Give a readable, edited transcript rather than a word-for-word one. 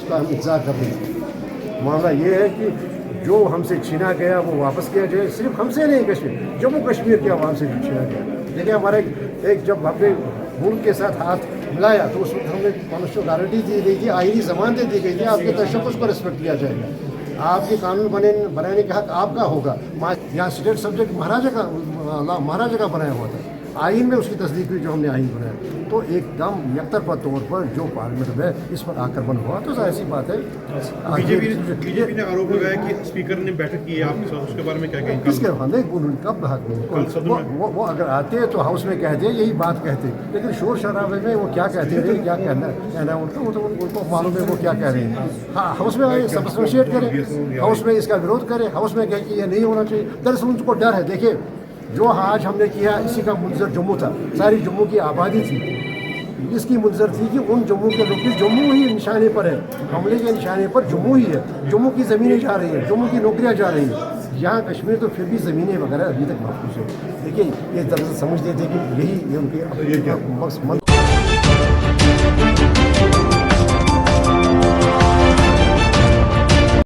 उसका हम इंतज़ार कर रहे हैं। मामला ये है कि जो हमसे छीना गया वो वापस किया जाए, सिर्फ हमसे नहीं, कश्मीर जम्मू कश्मीर के आवाम से भी छीना गया। देखिए हमारे एक जब हमने मुल्क के साथ हाथ मिलाया तो उस वक्त हमें कॉन्स्टिट्यूशनल गारंटी दी गई थी, आईनी ज़मानतें दी गई थी, आपके तशख़्ख़ुस को रिस्पेक्ट किया जाएगा, आपके कानून बनाने का हक आपका होगा। यहाँ स्टेट सब्जेक्ट महाराजा का बनाया हुआ था, आइन में उसकी तस्दीक हुई जो हमने आइन बनाया, तो एकदम एकतरफा तौर पर जो पार्लियामेंट में इस पर आक्रमण हुआ तो ऐसी बात है। बीजेपी ने आरोप लगाया कि स्पीकर ने बैठक की है आपके साथ, उसके बारे में क्या कहेंगे? किसके हमें कब हक वो अगर आते तो हाउस में कहते यही बात कहते, लेकिन शोर शराबे में वो क्या कहते थे, क्या कहना उनको, वो तो उनको मालूम है वो क्या कह रहे हैं। हाँ, हाउस में आए, सब्सटेंशिएट करें, हाउस में इसका विरोध करें, हाउस में कहें कि ये नहीं होना चाहिए। दरअसल उनको डर है। देखिए जो आज हमने किया इसी का मुंजर जम्मू था, सारी जम्मू की आबादी थी, इसकी मुंजर थी कि उन जम्मू के लोग, जम्मू ही निशाने पर है, हमले के निशाने पर जम्मू ही है, जम्मू की ज़मीनें जा रही हैं, जम्मू की नौकरियां जा रही हैं, यहाँ कश्मीर तो फिर भी ज़मीनें वगैरह अभी तक महफूज है। देखिए ये दरअसल समझते थे कि यही उनके